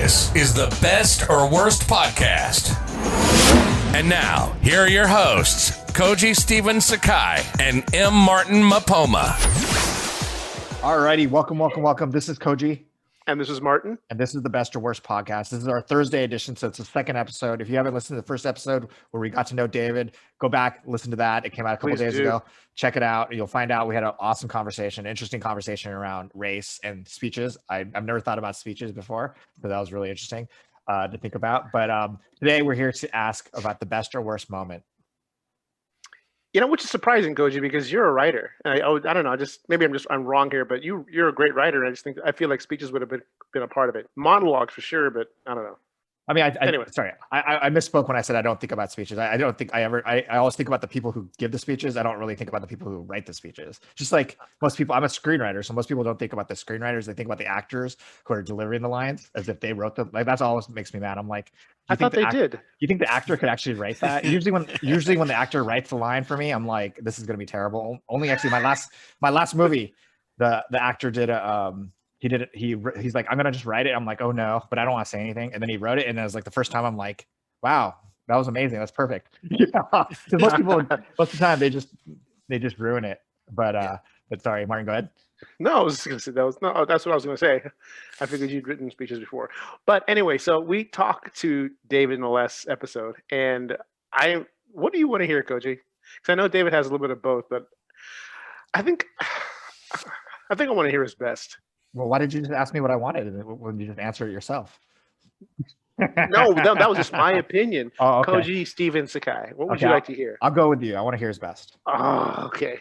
This is the Best or Worst podcast. And now, here are your hosts, Koji Stephen Sakai and M. Martin Mapoma. Alrighty, welcome. This is Koji. And this is Martin. And this is the Best or Worst podcast. This is our Thursday edition, so it's the second episode. If you haven't listened to the first episode where we got to know David, go back, listen to that. It came out a couple days ago. Check it out. You'll find out we had an awesome conversation, interesting conversation around race and speeches. I've never thought about speeches before, so that was really interesting to think about. But today we're here to ask about the best or worst moment. You know, which is surprising, Koji, because you're a writer. I don't know. I'm wrong here, but you're a great writer. I feel like speeches would have been a part of it. Monologues for sure, but I don't know. I mean, anyway. Sorry, I misspoke when I said I don't think about speeches. I don't think I always think about the people who give the speeches. I don't really think about the people who write the speeches. Just like most people, I'm a screenwriter, so most people don't think about the screenwriters. They think about the actors who are delivering the lines as if they wrote them. Like that's always makes me mad. I'm like, I thought they did. You think the actor could actually write that? Usually when the actor writes the line for me, I'm like, this is gonna be terrible. Only actually my last movie, the actor did a he's like, I'm gonna just write it. I'm like, oh no, but I don't want to say anything. And then he wrote it, and it was like the first time I'm like, wow, that was amazing. That's perfect. Because most people, most of the time, they just ruin it. But sorry, Martin, go ahead. No, I was just gonna say that's what I was gonna say. I figured you'd written speeches before. But anyway, so we talked to David in the last episode, and what do you want to hear, Koji? Because I know David has a little bit of both, but I think I want to hear his best. Well, why did you just ask me what I wanted when you just answer it yourself? No, that was just my opinion. Oh, okay. Koji Stephen Sakai. What would you like to hear? I'll go with you. I want to hear his best. Oh, okay.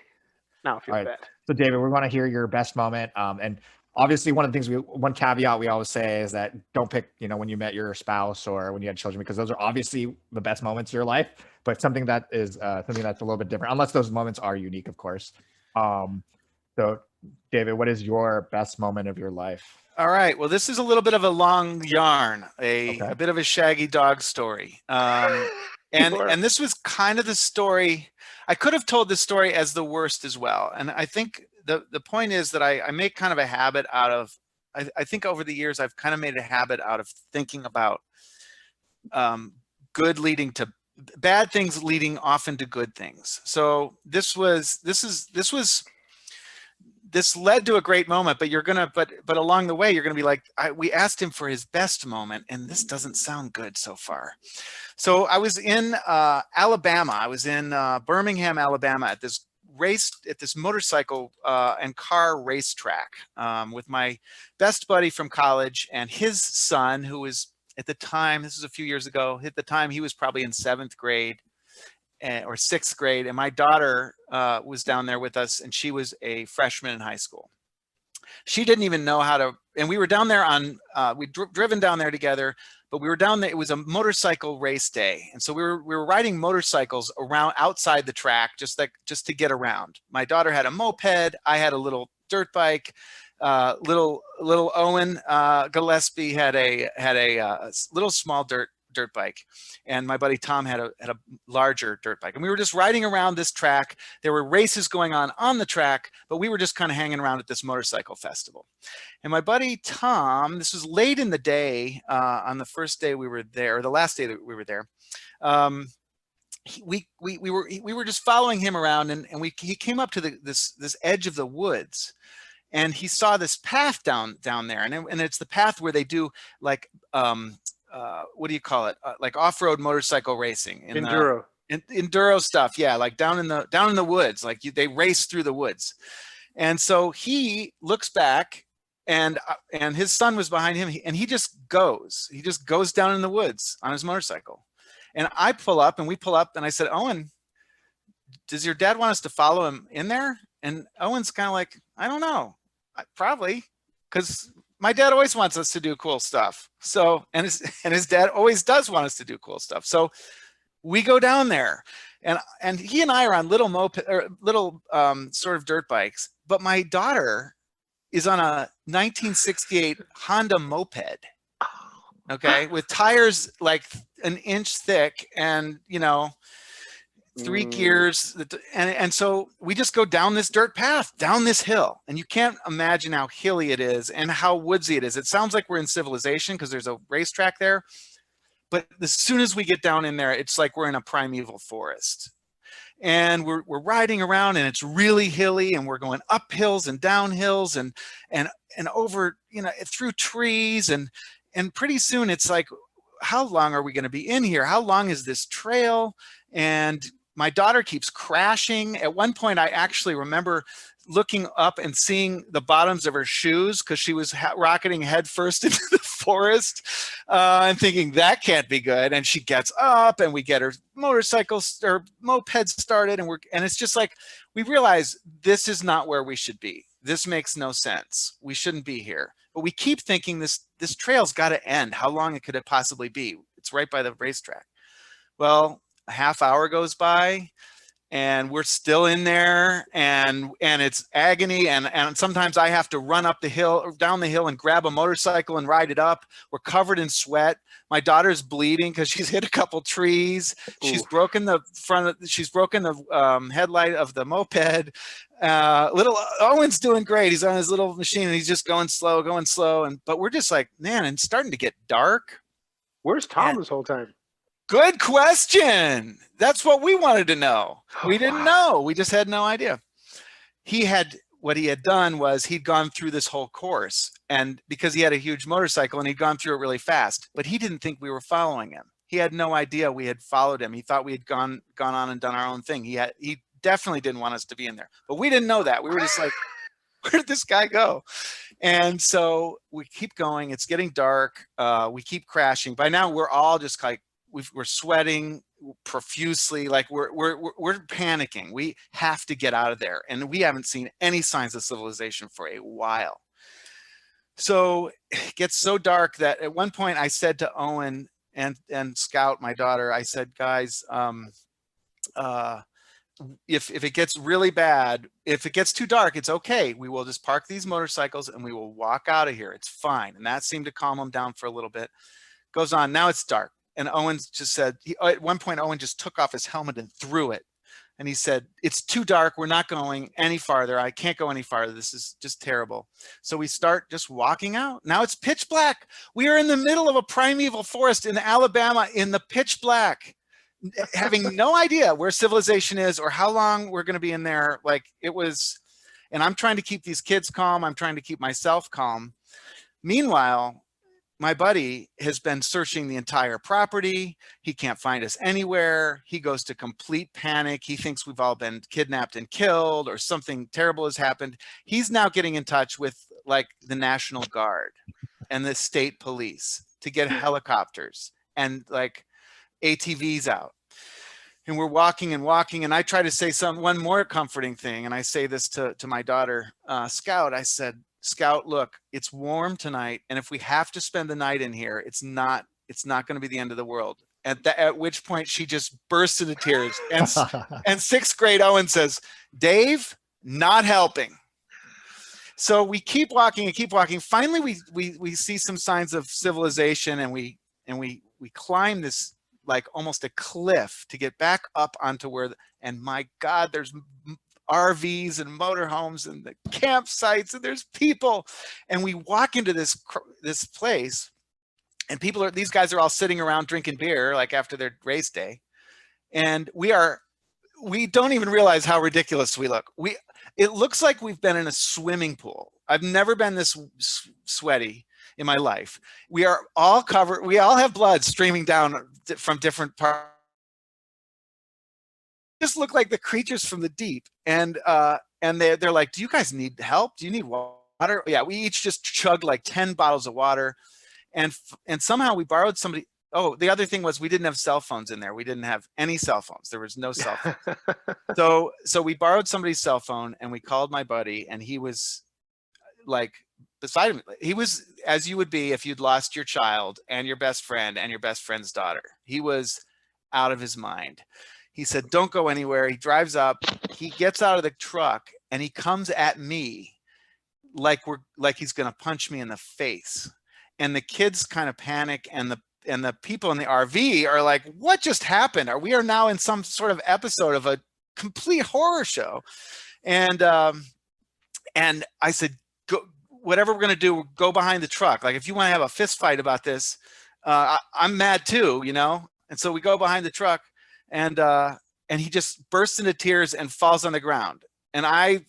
Now I feel bad. So, David, we want to hear your best moment. And obviously, one caveat we always say is that don't pick, when you met your spouse or when you had children, because those are obviously the best moments of your life. But something that is something that's a little bit different, unless those moments are unique, of course. So, David, what is your best moment of your life? All right. Well, this is a little bit of a long yarn, a bit of a shaggy dog story. And this was kind of the story. I could have told this story as the worst as well. And I think the point is that I make kind of a habit out of, I think over the years, I've kind of made a habit out of thinking about good leading to bad things leading often to good things. So this led to a great moment, but along the way, you're going to be like, we asked him for his best moment, and this doesn't sound good so far. So I was in Alabama. I was in Birmingham, Alabama at this motorcycle and car racetrack with my best buddy from college and his son, who was at the time, this was a few years ago, at the time he was probably in 7th grade. Or 6th grade, and my daughter was down there with us, and she was a freshman in high school. She didn't even know how to, and we were down there on, we'd driven down there together, but we were down there, it was a motorcycle race day. And so we were riding motorcycles around outside the track, just to get around. My daughter had a moped, I had a little dirt bike, little Owen Gillespie had a little small dirt bike, and my buddy Tom had a larger dirt bike, and we were just riding around this track. There were races going on the track, but we were just kind of hanging around at this motorcycle festival. And my buddy Tom, this was late in the day on the first day we were there, or the last day that we were there. We were just following him around, and he came up to this edge of the woods, and he saw this path down there, and it's the path where they do like what do you call it? Like off-road motorcycle racing. Enduro. Enduro stuff. Yeah. Like down in the woods, like they race through the woods. And so he looks back, and his son was behind him, and he just goes down in the woods on his motorcycle. And we pull up, and I said, Owen, does your dad want us to follow him in there? And Owen's kind of like, I don't know. Probably, because my dad always wants us to do cool stuff. So, and his dad always does want us to do cool stuff. So we go down there, and he and I are on little sort of dirt bikes, but my daughter is on a 1968 Honda moped. Okay. With tires like an inch thick, and 3 gears. And so we just go down this dirt path, down this hill. And you can't imagine how hilly it is and how woodsy it is. It sounds like we're in civilization because there's a racetrack there. But as soon as we get down in there, it's like we're in a primeval forest. And we're riding around, and it's really hilly, and we're going up hills and down hills and over, through trees. And pretty soon it's like, how long are we going to be in here? How long is this trail? And my daughter keeps crashing. At one point, I actually remember looking up and seeing the bottoms of her shoes because she was rocketing headfirst into the forest, and thinking that can't be good. And she gets up, and we get her motorcycle or moped started, and it's just like we realize this is not where we should be. This makes no sense. We shouldn't be here. But we keep thinking this trail's got to end. How long could it possibly be? It's right by the racetrack. Well, a half hour goes by, and we're still in there, and it's agony. And sometimes I have to run up the hill, down the hill, and grab a motorcycle and ride it up. We're covered in sweat. My daughter's bleeding because she's hit a couple trees. Ooh. She's broken the headlight of the moped. Little Owen's doing great. He's on his little machine, and he's just going slow. But we're just like, man, and starting to get dark. Where's Tom this whole time? Good question. That's what we wanted to know. We didn't know. We just had no idea. What he had done was he'd gone through this whole course, and because he had a huge motorcycle, and he'd gone through it really fast, but he didn't think we were following him. He had no idea we had followed him. He thought we had gone on and done our own thing. He definitely didn't want us to be in there, but we didn't know that. We were just like, where did this guy go? And so we keep going. It's getting dark. We keep crashing. By now we're all just like, we're sweating profusely, like we're panicking. We have to get out of there, and we haven't seen any signs of civilization for a while. So it gets so dark that at one point I said to Owen and Scout, my daughter, I said, guys, if it gets really bad, if it gets too dark, it's okay. We will just park these motorcycles and we will walk out of here. It's fine. And that seemed to calm them down for a little bit. Goes on. Now it's dark. And Owen just said, at one point, Owen just took off his helmet and threw it. And he said, it's too dark. We're not going any farther. I can't go any farther. This is just terrible. So we start just walking out. Now it's pitch black. We are in the middle of a primeval forest in Alabama in the pitch black, having no idea where civilization is or how long we're going to be in there. Like it was, and I'm trying to keep these kids calm. I'm trying to keep myself calm. Meanwhile, my buddy has been searching the entire property. He can't find us anywhere. He goes to complete panic. He thinks we've all been kidnapped and killed or something terrible has happened. He's now getting in touch with like the National Guard and the state police to get helicopters and like ATVs out. And we're walking and walking. And I try to say one more comforting thing. And I say this to my daughter, Scout. I said, Scout, look, it's warm tonight, and if we have to spend the night in here, it's not going to be the end of the world. At which point she just bursts into tears. And sixth grade Owen says, Dave, not helping. So we keep walking and keep walking. Finally, we see some signs of civilization, and we climb this like almost a cliff to get back up onto and my God, there's RVs and motorhomes and the campsites, and there's people, and we walk into this place, and these guys are all sitting around drinking beer like after their race day, and we don't even realize how ridiculous we look. It looks like we've been in a swimming pool. I've never been this sweaty in my life. We are all covered. We all have blood streaming down from different parts. Just look like the creatures from the deep, and they're like, do you guys need help? Do you need water? Yeah, we each just chugged like 10 bottles of water, and somehow we borrowed somebody. Oh, the other thing was we didn't have cell phones in there. We didn't have any cell phones. There was no cell phone. So we borrowed somebody's cell phone, and we called my buddy, and he was like beside him. He was as you would be if you'd lost your child and your best friend and your best friend's daughter. He was out of his mind. He said, don't go anywhere. He drives up, he gets out of the truck, and he comes at me like he's going to punch me in the face. And the kids kind of panic, and the people in the RV are like, what just happened? We are now in some sort of episode of a complete horror show. And I said, go, whatever we're going to do, go behind the truck. Like, if you want to have a fist fight about this, I'm mad too, you know? And so we go behind the truck, and he just bursts into tears and falls on the ground. And I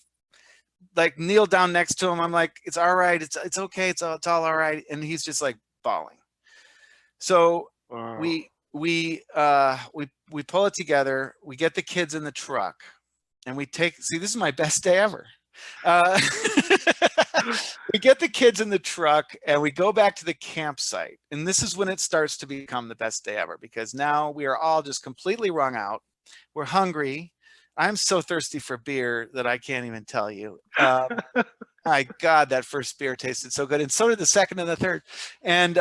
like kneel down next to him. I'm like, it's all right. It's okay. It's all right. And he's just like bawling. So Wow. we pull it together. We get the kids in the truck, and see, this is my best day ever. We get the kids in the truck, and we go back to the campsite. And this is when it starts to become the best day ever, because now we are all just completely wrung out. We're hungry. I'm so thirsty for beer that I can't even tell you. My God, that first beer tasted so good, and so did the second and the third. And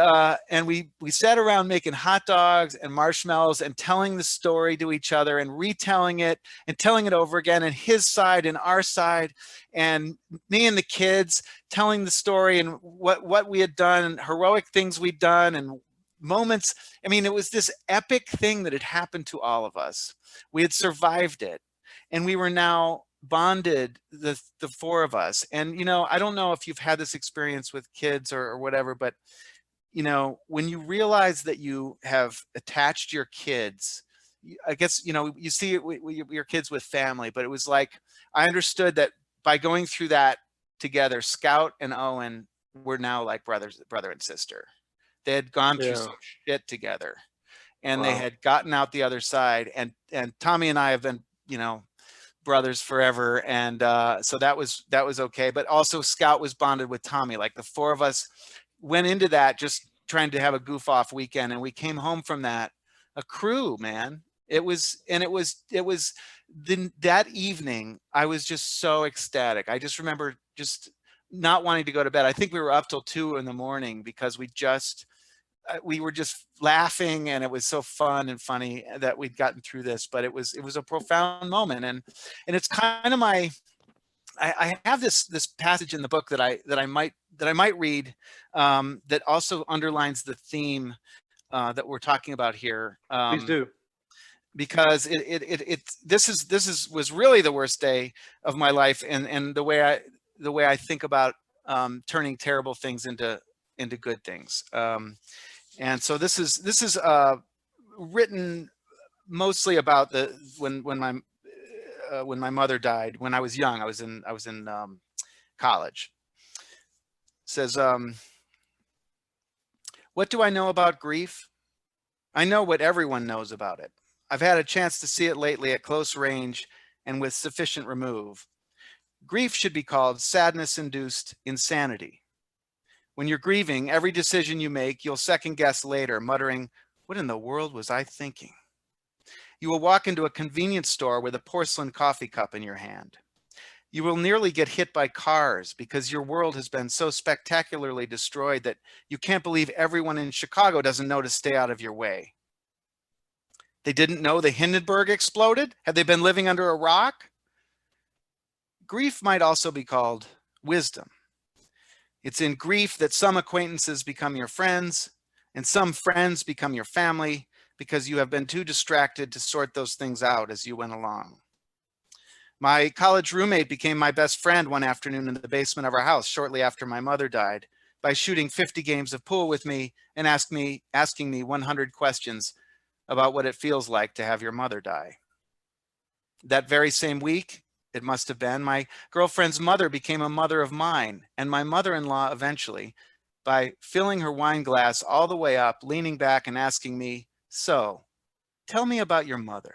we sat around making hot dogs and marshmallows and telling the story to each other and retelling it and telling it over again, and his side and our side, and me and the kids telling the story and what we had done and heroic things we'd done and moments. I mean, it was this epic thing that had happened to all of us. We had survived it, and we were now bonded, the four of us. And, you know, I don't know if you've had this experience with kids or whatever, but, you know, when you realize that you have attached your kids, I guess, you know, you see it with your kids with family, but it was like, I understood that by going through that together, Scout and Owen were now like brother and sister. They had gone through some shit together, and they had gotten out the other side. And Tommy and I have been, you know, brothers forever. And so that was okay. But also Scout was bonded with Tommy. Like, the four of us went into that just trying to have a goof off weekend. And we came home from that a crew, man. That evening, I was just so ecstatic. I just remember just not wanting to go to bed. I think we were up till 2 a.m. because we were just laughing, and it was so fun and funny that we'd gotten through this. But it was a profound moment. And it's kind of I have this passage in the book that I might read, that also underlines the theme that we're talking about here. Please do. Because this was really the worst day of my life, and the way I think about turning terrible things into good things. And so this is written mostly about when my mother died when I was young. I was in college. It says, what do I know about grief? I know what everyone knows about it. I've had a chance to see it lately at close range and with sufficient remove. Grief should be called sadness-induced insanity. When you're grieving, every decision you make, you'll second guess later, muttering, what in the world was I thinking? You will walk into a convenience store with a porcelain coffee cup in your hand. You will nearly get hit by cars because your world has been so spectacularly destroyed that you can't believe everyone in Chicago doesn't know to stay out of your way. They didn't know the Hindenburg exploded? Had they been living under a rock? Grief might also be called wisdom. It's in grief that some acquaintances become your friends and some friends become your family because you have been too distracted to sort those things out as you went along. My college roommate became my best friend one afternoon in the basement of our house shortly after my mother died by shooting 50 games of pool with me and asking me 100 questions about what it feels like to have your mother die. That very same week, it must have been, my girlfriend's mother became a mother of mine, and my mother-in-law eventually, by filling her wine glass all the way up, leaning back and asking me, so, tell me about your mother.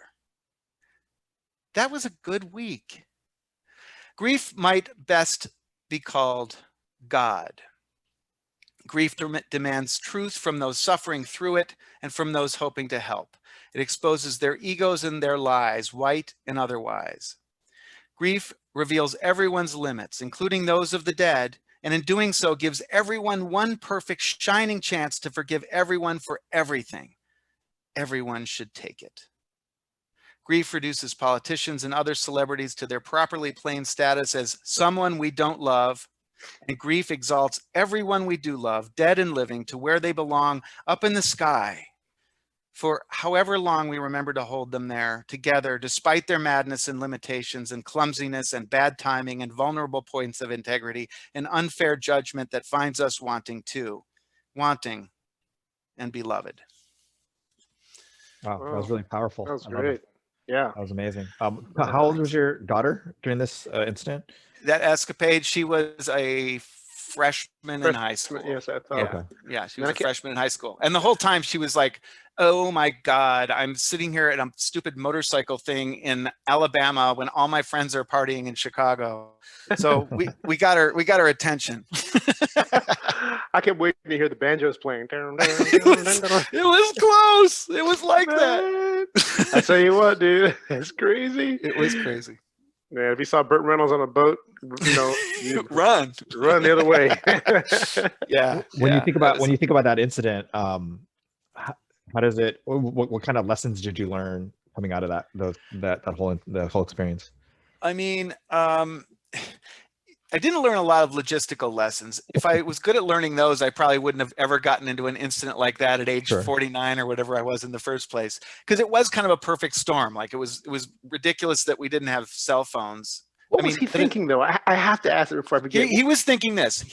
That was a good week. Grief might best be called God. Grief demands truth from those suffering through it and from those hoping to help. It exposes their egos and their lies, white and otherwise. Grief reveals everyone's limits, including those of the dead, and in doing so gives everyone one perfect shining chance to forgive everyone for everything. Everyone should take it. Grief reduces politicians and other celebrities to their properly plain status as someone we don't love, And grief exalts everyone we do love, dead and living, to where they belong, up in the sky. For however long we remember to hold them there, together, despite their madness and limitations and clumsiness and bad timing and vulnerable points of integrity and unfair judgment that finds us wanting too, wanting and beloved. Wow, that was Wow. really powerful. That was I love great. it. Yeah. That was amazing. How old was your daughter during this incident? That escapade, she was a freshman in high school. Yes, I thought. Yeah, Okay. yeah, she Man, was I a can't- freshman in high school. And the whole time she was like, oh my God, I'm sitting here at a stupid motorcycle thing in Alabama when all my friends are partying in Chicago. So we got her attention. I kept waiting to hear the banjos playing. It was close. It was like that. I tell you what, dude, it's crazy. It was crazy. Man, if you saw Burt Reynolds on a boat, you'd Run. run the other way. Yeah. When yeah, you think about that incident, how does it? What kind of lessons did you learn coming out of that whole experience? I mean, I didn't learn a lot of logistical lessons. If I was good at learning those, I probably wouldn't have ever gotten into an incident like that at age 49 or whatever I was in the first place. Because it was kind of a perfect storm. Like it was ridiculous that we didn't have cell phones. What was he thinking, though? I have to ask it before I forget. He was thinking this.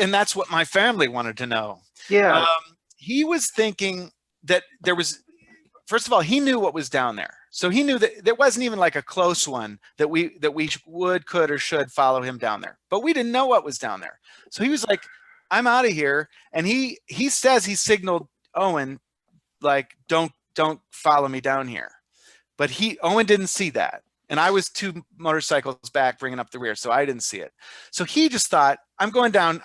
And that's what my family wanted to know. Yeah. He was thinking that there was, first of all, he knew what was down there. So he knew that there wasn't even like a close one that we would, could, or should follow him down there. But we didn't know what was down there. So he was like, I'm out of here. And he says he signaled Owen, like, don't follow me down here. But Owen didn't see that. And I was 2 motorcycles back bringing up the rear, so I didn't see it. So he just thought, I'm going down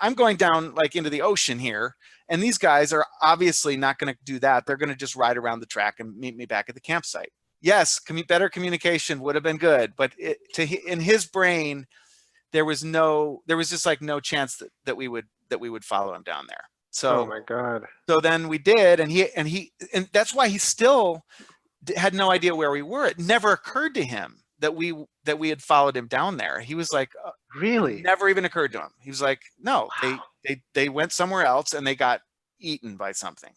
like into the ocean here. And these guys are obviously not going to do that. They're going to just ride around the track and meet me back at the campsite. Yes, better communication would have been good, but in his brain, there was just like no chance that we would follow him down there. So, oh my God. So then we did, and that's why he still had no idea where we were. It never occurred to him that we had followed him down there. He was like, really? Never even occurred to him. He was like, no, wow. They went somewhere else and they got eaten by something.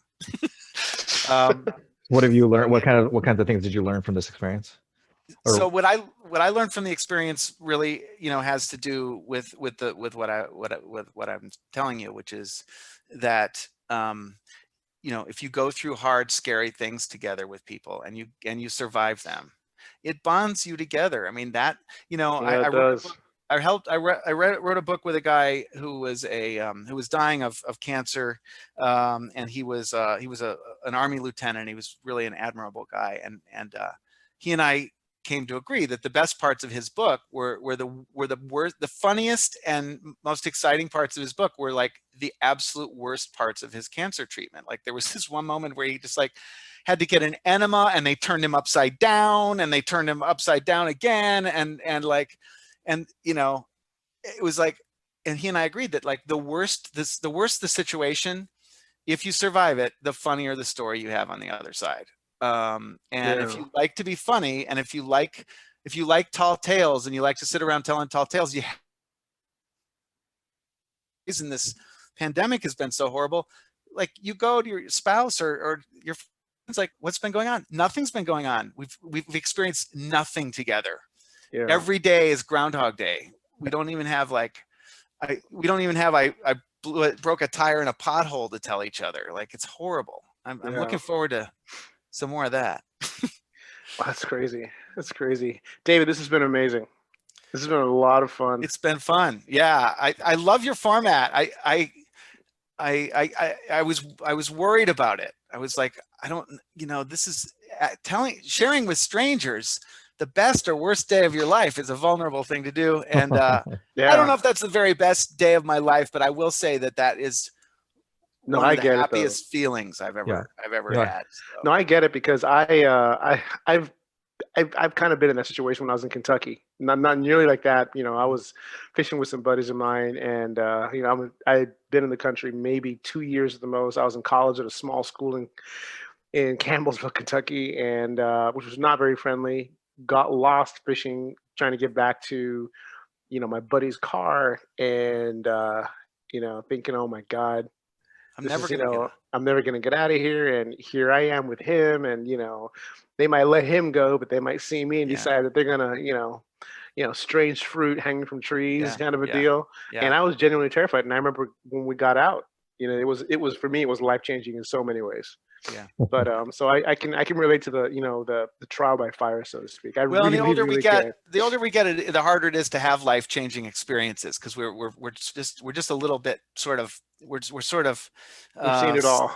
What have you learned? What kinds of things did you learn from this experience? So what I learned from the experience really, has to do with what I'm telling you, which is that, if you go through hard, scary things together with people and you survive them, it bonds you together. I mean that, it does. I wrote a book with a guy who was who was dying of cancer, and he was an Army lieutenant. He was really an admirable guy, and he and I came to agree that the best parts of his book were the worst, the funniest and most exciting parts of his book were like the absolute worst parts of his cancer treatment. Like there was this one moment where he just like had to get an enema, and they turned him upside down, and they turned him upside down again, and it was like, and he and I agreed that like the worse the situation, if you survive it, the funnier the story you have on the other side. If you like to be funny, and if you like tall tales, and you like to sit around telling tall tales, reason this pandemic has been so horrible, like you go to your spouse or your friends, like, what's been going on? Nothing's been going on. We've experienced nothing together. Yeah. Every day is Groundhog Day. We don't even have like, I broke a tire in a pothole to tell each other. Like, it's horrible. I'm looking forward to some more of that. Wow, that's crazy. That's crazy. David, this has been amazing. This has been a lot of fun. It's been fun. Yeah. I love your format. I was worried about it. I was like, I don't, this is sharing with strangers. The best or worst day of your life is a vulnerable thing to do. And I don't know if that's the very best day of my life, but I will say that is one of the happiest feelings I've ever had. So. No, I get it, because I've kind of been in that situation when I was in Kentucky. Not nearly like that. I was fishing with some buddies of mine, and I'd been in the country maybe 2 years at the most. I was in college at a small school in Campbellsville, Kentucky, and which was not very friendly. Got lost fishing, trying to get back to my buddy's car, and thinking, oh my God, I'm never gonna I'm never gonna get out of here, and here I am with him, and they might let him go, but they might see me and decide that they're gonna, strange fruit hanging from trees, kind of a deal. Yeah. And I was genuinely terrified. And I remember when we got out, it was for me, it was life changing in so many ways. Yeah. But so I can relate to the trial by fire, so to speak. Well, and the older we get, the harder it is to have life changing experiences, because we're just a little bit sort of we've seen it all.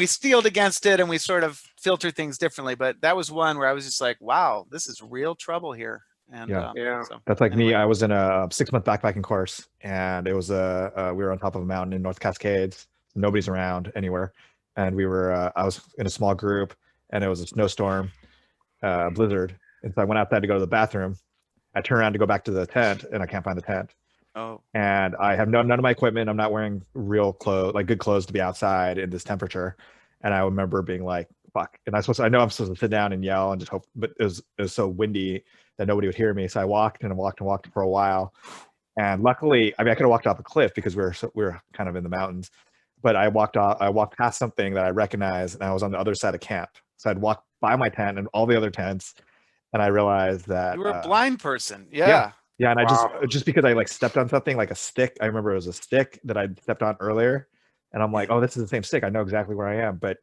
steeled against it, and we sort of filter things differently. But that was one where I was just like, wow, this is real trouble here. And so, that's like me. I was in a 6-month backpacking course, and it was we were on top of a mountain in North Cascades. Nobody's around anywhere. And we were, I was in a small group, and it was a snowstorm, blizzard. And so I went outside to go to the bathroom. I turned around to go back to the tent, and I can't find the tent. Oh. And I have none of my equipment. I'm not wearing real clothes, like good clothes to be outside in this temperature. And I remember being like, fuck. And I know I'm supposed to sit down and yell and just hope, but it was so windy that nobody would hear me. So I walked for a while. And luckily, I could have walked off a cliff because we were kind of in the mountains. But I walked past something that I recognized, and I was on the other side of camp. So I'd walked by my tent and all the other tents, and I realized that you were a blind person. Yeah. And I just because I like stepped on something like a stick. I remember it was a stick that I stepped on earlier, and I'm like, oh, this is the same stick. I know exactly where I am. But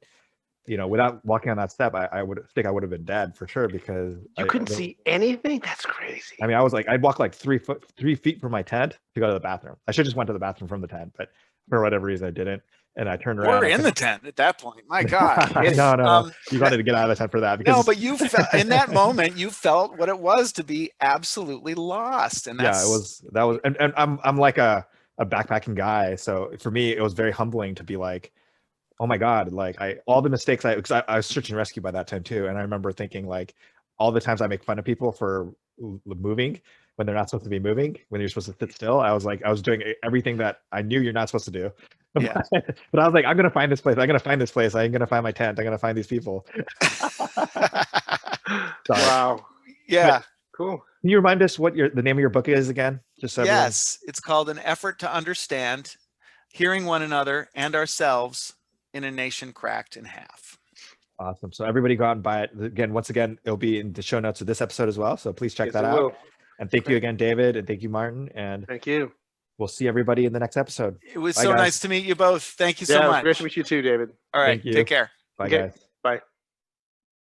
without walking on that step, I would have been dead for sure, because you couldn't see anything. That's crazy. I mean, I'd walk like 3 feet from my tent to go to the bathroom. I should just went to the bathroom from the tent, but for whatever reason I didn't. And I turned around. We're in the tent at that point. My God. No. You wanted to get out of the tent for that. Because... No, but you felt in that moment, you felt what it was to be absolutely lost. And that's... that was, and I'm like a backpacking guy. So for me, it was very humbling to be like, oh my God, like all the mistakes because I was search and rescue by that time too. And I remember thinking like all the times I make fun of people for moving when they're not supposed to be moving, when you're supposed to sit still. I was doing everything that I knew you're not supposed to do. Yeah. But I was like, I'm going to find this place. I'm going to find this place. I'm going to find my tent. I'm going to find these people. Wow. Yeah. But, cool. Can you remind us what the name of your book is again? Just so yes. It's called An Effort to Understand Hearing One Another and Ourselves in a Nation Cracked in Half. Awesome. So everybody go out and buy it. Again, once again, it'll be in the show notes of this episode as well. So please check that out. Will. And thank you again, David. And thank you, Martin. And thank you. We'll see everybody in the next episode. It was so nice to meet you both. Thank you so much. Great to meet you too, David. All right. Take care. Bye, guys. Bye.